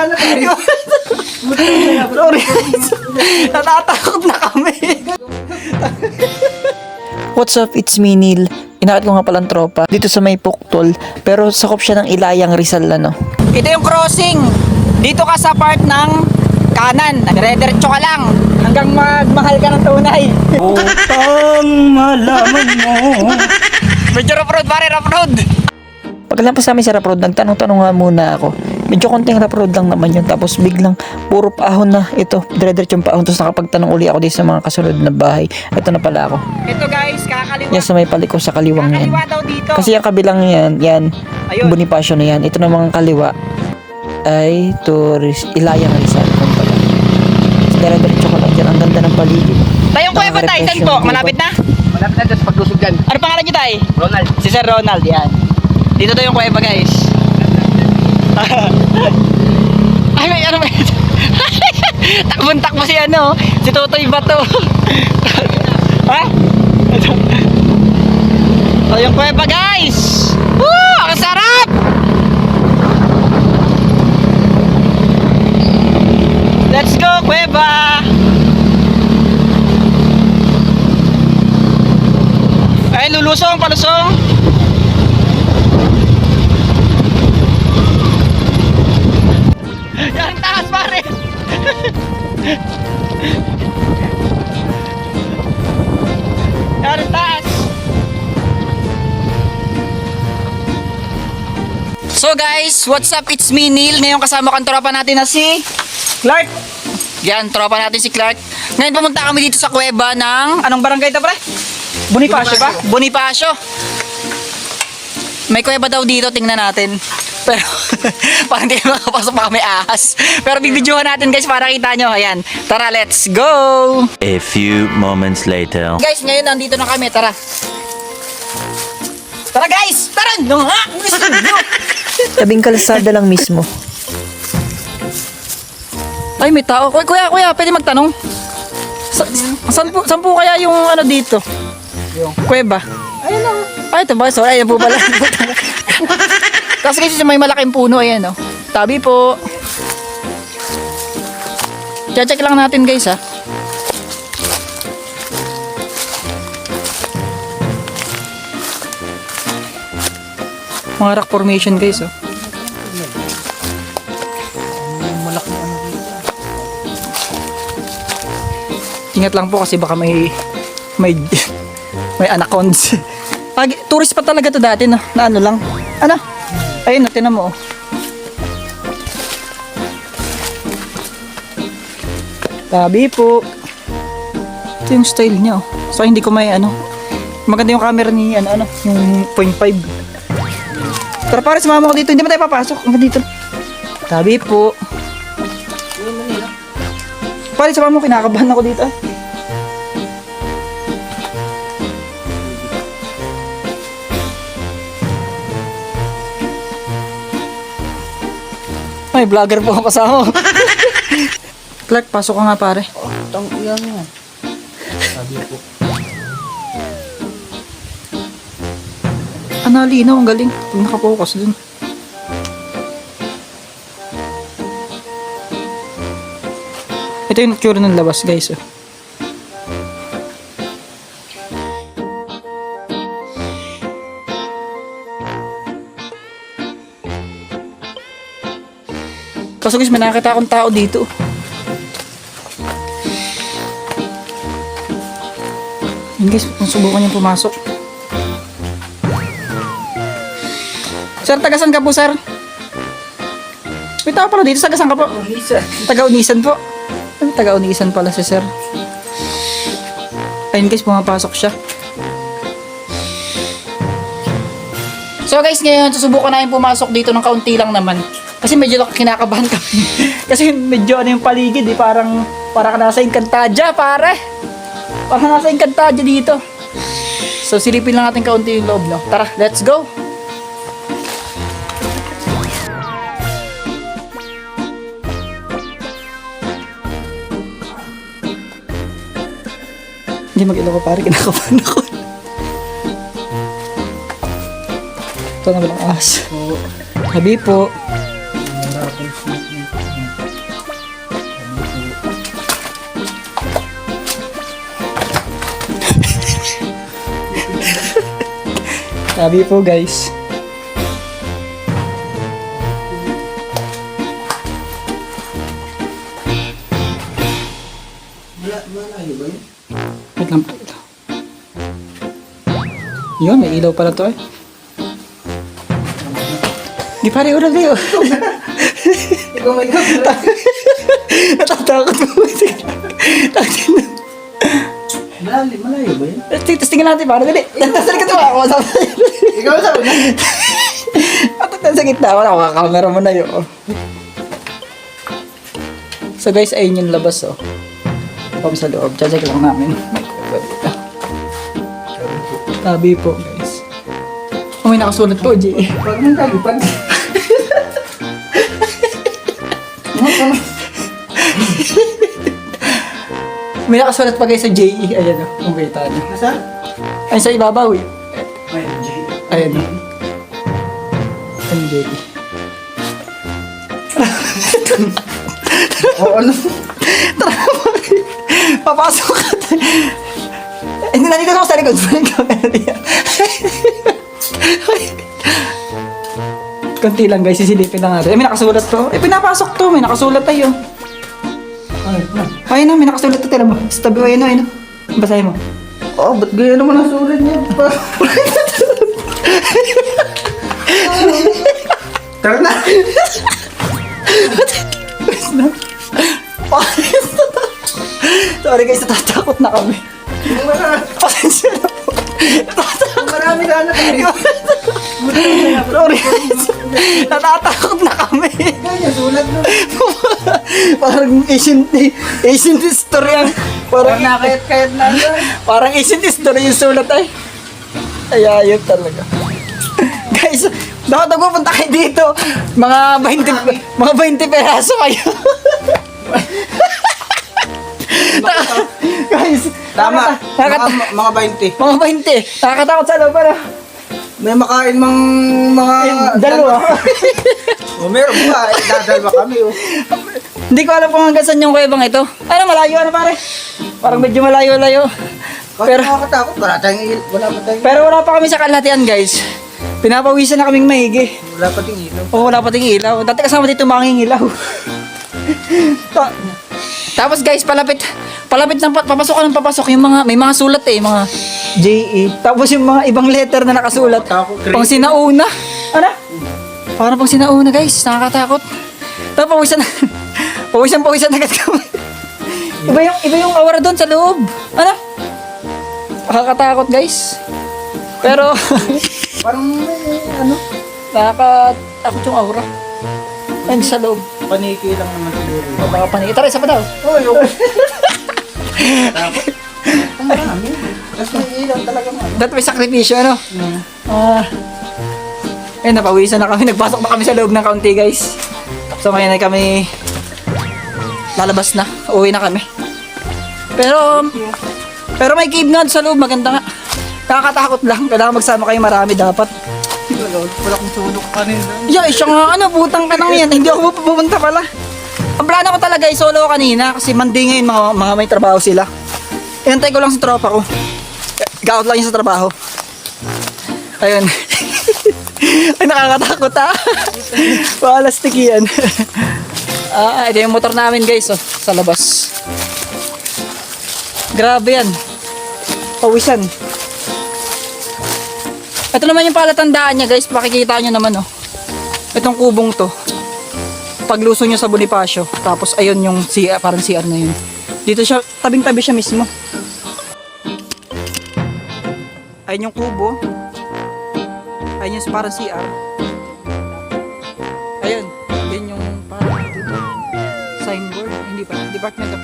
na tayo. Sorry. Natatakot na kami. What's up? It's me, Neil. Inakit ko nga palang tropa dito sa may Puktol, pero sakop siya ng Ilayang Rizal no. Ito yung crossing. Dito ka sa part ng kanan. Dire-diretso ka lang hanggang magmahal ka ng tunay. Upang malaman mo. Medyo rough road, pare, rough road. Pagkalampas namin sa rough road, nagtanong-tanong nga muna ako. Medyo konting rough road lang naman yun. Tapos biglang puro paahon na ito. Dire-diretso yung paahon. Tapos nakapagtanong uli ako dito sa mga kasunod na bahay. Ito na pala ako. Ito guys, kakaliwa. Yan sa may paliko sa kaliwang yan. Daw dito. Kasi yung kabilang yan. Ayun. Bonifacio na yan. Ito namang kaliwa ay tourist Ilayang Rizal. Dire-diretso ka lang dyan. Ang ganda ng paligid. Tayong kuya ba tayo? Saan po? Malapit na? Malapit na sa paglusog dyan. Ano pangalan niyo tayo? Ronald. Si Sir Ronald, yan. Dito to yung kuweba, guys. Ay, may ano may... Takbon-takbo si ano, si Totoy Bato. Ha? Ito yung kuweba, guys. Woo! Ang sarap! Let's go, kuweba! Ay, lulusong, palusong. Yan, taas pare. Yan, taas. So guys, what's up? It's me, Neil. Ngayon kasama kang tropa natin na si Clark. Yan, tropa natin si Clark. Ngayon pumunta kami dito sa kuweba ng... Anong barangay ito, pre? Bonifacio ba? Bonifacio. May kuweba daw dito, tingnan natin. Pero parang hindi makapasok pa kami ahas. Pero bibidyohan natin guys para kita nyo. Ayan. Tara, let's go! A few moments later. Guys, ngayon nandito na kami. Tara. Tara guys! Tara! No, ha? Tabing kalsada lang mismo. Ay, may tao. Kuya, pwede magtanong? Saan po kaya yung ano dito? Yung kuweba? Ayun lang. Ay, ito ba? Sorry, ayun po pala. Kasi may malaking puno, ayan o. Tabi po. Check lang natin guys ha. Mga rock formation guys oh. Malaki ano dito. Ingat lang po kasi baka may anaconds. Tourist pa talaga to dati na ano lang. Ano? Ayun, natin na mo. Tabi po. Ito yung style niya. So hindi ko may ano. Maganda yung camera ni ano yung 0.5. Tara pare, sumama ko dito. Hindi mo tayo papasok. Hanggang dito. Tabi po. Pare, sumama mo. Kinakabahan ako dito. May vlogger po ako kasama. Clark, pasok ka nga pare. Tang iyan nga. Sabi ko. Linaw, ang galing. Pag nakapokus dun. Ito yung tsura ng labas guys. Oh. Kaso guys, may nakakita akong tao dito. Yun guys, kung subukan niyang pumasok. Sir, tagasan ka po, sir? May tao pala dito, tagasan ka po? Taga-Unisan po. Taga-Unisan pala si sir. Ayun guys, pumapasok siya. So guys, ngayon susubukan namin pumasok dito ng kaunti lang naman. Kasi medyo kinakabahan kami. Kasi medyo ano yung paligid eh, parang ka nasa Encantadia, pare. Parang nasa Encantadia dito. So silipin lang natin kaunti yung loob, no? Tara, let's go. Hindi mag-ilaw ko, pare, kinakabahan ako. Ito na walang ahas. Habi po. Sabi po guys. Malayo ba yun? Wait lang po ito. Yun, may ilaw pala to eh. Di pare, ulan kayo. Ikaw may gabla. Natatakot po. Malayo ba yun? Tapos tingnan natin, paano dali. Tapos sa likod mo ako. Ikaw sa una. At sa gitna, wala ko, camera mo na yun. So guys, ayun yung labas oh. Pam sa loob, check lang namin. Tabi po guys. Oh, may nakasulat po, G. Pag nang kalipad. May nakasulat pa guys sa JE. Ayan o, kung kita nyo. Nasaan? Ay, sa ibabaw eh. Ay, J. Ayan o. Ang JE. O ano? Papasok ka tayo. Hindi, nandito ako sa likod. Kunti lang guys, sisilipin lang natin. May nakasulat to. Pinapasok to. May nakasulat tayo. Ay, Ayun na, may nakasulat to. Tira mo. Sa tabi mo, ayun na. Basahin mo. oh, ba't gaya naman ang sulat niya? Tara na! Sorry guys, natatakot na kami. Pasensya na po. Marami ka na tayo. Sorry guys. Natatakot na kami. Ganyan, sulat mo. Parang ancient history ang... Parang nakayat-kayat na yun. Parang ancient history yung sulat ay. Ay, ayun talaga. Guys, dapat nagpupunta kayo dito. Mga 20 peraso kayo. Guys, Tama. nakaka- Mga 20. mga 20. Nakakatakot sa loob para. May makain mang mga... Dalawa. O, meron ba? Dadalwa kami, oh. Hindi ko alam kung hanggang saan yung kuwebang ito. Ano, malayo ano pare? Parang medyo malayo-layo. Pero Pero- nakakatakot. Wala pa tayong... Pero wala pa kami sa kalahatian guys. Pinapawisan na kaming maigi. Wala pa ting ilaw. Oo, wala pating ilaw. Dati kasama dito mangingilaw. Tapos guys, palapit ng papasok ka ng papasok yung mga, may mga sulat eh, mga JE. Tapos yung mga ibang letter na nakasulat. Takot, Pang sinauna. Ano? Parang pang sinauna guys, nakakatakot. Tapos pawisan agad kami. Iba yung aura doon sa loob. Ano? Nakakatakot guys. Pero, Parang ano? nakakatakot yung aura. Ayun sa loob. Paniki lang naman siguro. Baka paniki. Tara, isa pa daw. Oh, yung... Takot. Ang marami. Tapos may ilaw talaga mo. Dapat may sakripisyo, ano? Napawisan na kami. Nagpasok na kami sa loob ng kaunti, guys. So, ngayon ay kami lalabas na. Uwi na kami. Pero may cave nga sa loob. Maganda nga. Nakakatakot lang. Kailangan magsama kayo marami dapat. Wala kong sulok kanina. Yeah, siya nga, butang ka nang yan. Hindi ako pupunta pala. Ang plano ko talaga ay solo kanina kasi Monday ngayon mga may trabaho sila. Inantay ko lang sa tropa ko. Ga-out lang yun sa trabaho. Ayun. Ay, nakakatakot ha. Palastik yan. Ito yung motor namin guys, sa labas. Grabe yan. Pawisan. Ito naman yung palatandaan niya guys, makikita nyo naman itong kubong to. Pagluso nyo sa Bonifacio, tapos ayun yung CR, parang CR na yun. Dito siya, tabing-tabi siya mismo. Ayun yung kubo. Ayun yung parang CR. Ayun, yun yung parang dito. Signboard, hindi pa, Department of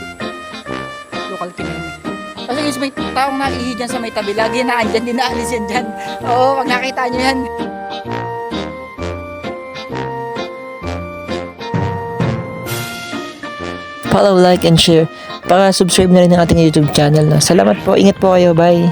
Local Economy. Kasi guys, may taong naihi dyan sa may tabi. Lagi naandyan, din naalis yan dyan. Oo, pag nakita nyo yan. Follow, like, and share. Para subscribe na rin ng ating YouTube channel. Salamat po. Ingat po kayo. Bye.